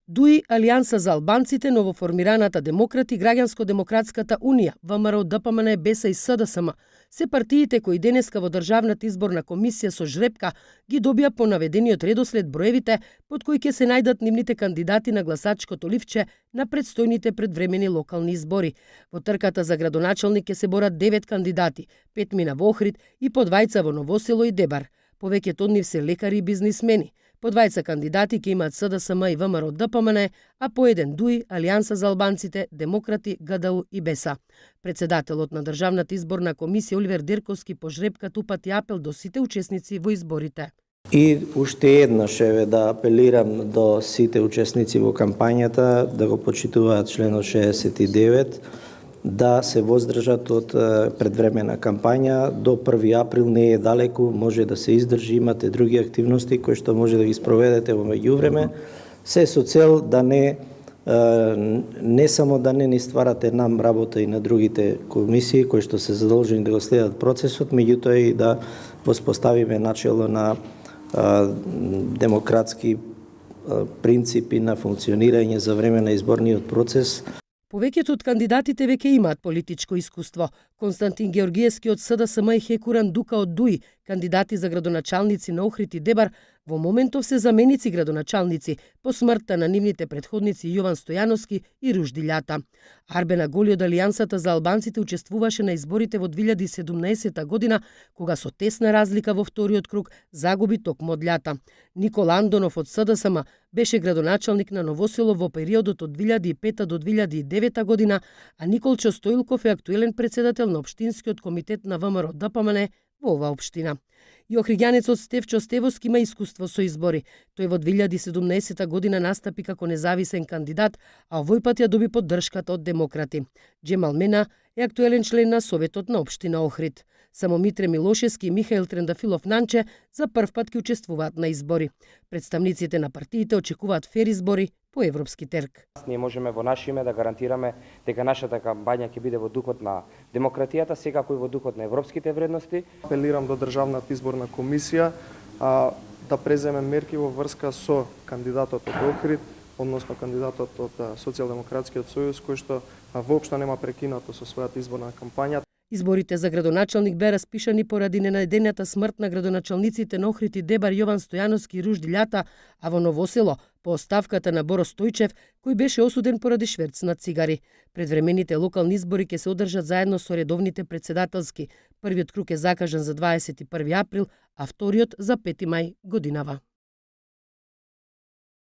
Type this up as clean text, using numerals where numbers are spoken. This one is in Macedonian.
ДУИ, Алијанса за албанците, новоформираната Демократи, Граѓанско-демократската унија, ВМРО, ДПМН, БЕСА и СДСМ, се партиите кои денеска во Државната изборна комисија со жребка ги добија по наведениот редослед броевите под кои ќе се најдат нивните кандидати на гласачкото ливче на предстојните предвремени локални избори. Во трката за градоначалник ќе се борат 9 кандидати, 5 мина во Охрид и по двајца во Новосело и Дебар. Повеќето од нив се лекари и бизнисмени. По двајца кандидати ќе имаат СДСМ и ВМРО ДПМН, а по еден ДУИ, Алијанса за албанците, Демократи, ГДУ и БЕСА. Председателот на Државната изборна комисија Оливер Дерковски по жребката упати апел до сите учесници во изборите. И уште еднаш да апелирам до сите учесници во кампањата да го почитуваат членот 69, да се воздржат од предвремена кампања. До 1 април не е далеку, може да се издржи, имате други активности кои што може да ги спроведете во меѓувреме, се со цел да не само да не ни стварате нам работа и на другите комисии кои што се задолжени да го следат процесот, меѓутоа и да воспоставиме начело на демократски принципи на функционирање за време на изборниот процес. Повеќето од кандидатите веќе имаат политичко искуство. Константин Георгиевски од СДСМ и Хекуран Дука од ДУИ, кандидати за градоначалници на Охрид и Дебар, во моментов се заменици градоначалници по смртта на нивните предходници Јован Стојановски и Ружди Љата. Арбена Голи од Алијансата за албанците учествуваше на изборите во 2017 година, кога со тесна разлика во вториот круг загуби токму од Љата. Никола Андонов од СДСМ беше градоначалник на Новосело во периодот од 2005 до 2009 година, а Николчо Стоилков е актуелен председател на Општинскиот комитет на ВМРО ДПМН во оваа општина. И охриѓанецот Стефчо Стевоски има искуство со избори. Тој во 2017 година настапи како независен кандидат, а овој пат ја доби поддршката од демократи. Джемал Мена е актуелен член на Советот на општина Охрид. Само Митре Милошевски и Михаил Трендафилов Нанче за прв пат ќе учествуваат на избори. Представниците на партиите очекуваат фер избори по европски терк. Ние можеме во наше име да гарантираме дека нашата кампања ќе биде во духот на демократијата, секако и во духот на европските вредности. Апелирам до Државната изборна комисија да преземе мерки во врска со кандидатот од Охрид, односно кандидатот од Социјалдемократскиот сојуз, кој што воопшто нема прекинато со својата изборна кампања. Изборите за градоначалник беа распишани поради ненајдената смрт на градоначалниците на Охрид и Дебар Јован Стојановски и Ружди Љата, а во Новосело по оставката на Боро Стојчев, кој беше осуден поради шверц на цигари. Предвремените локални избори ќе се одржат заедно со редовните председателски. Првиот круг е закажан за 21 април, а вториот за 5 мај годинава.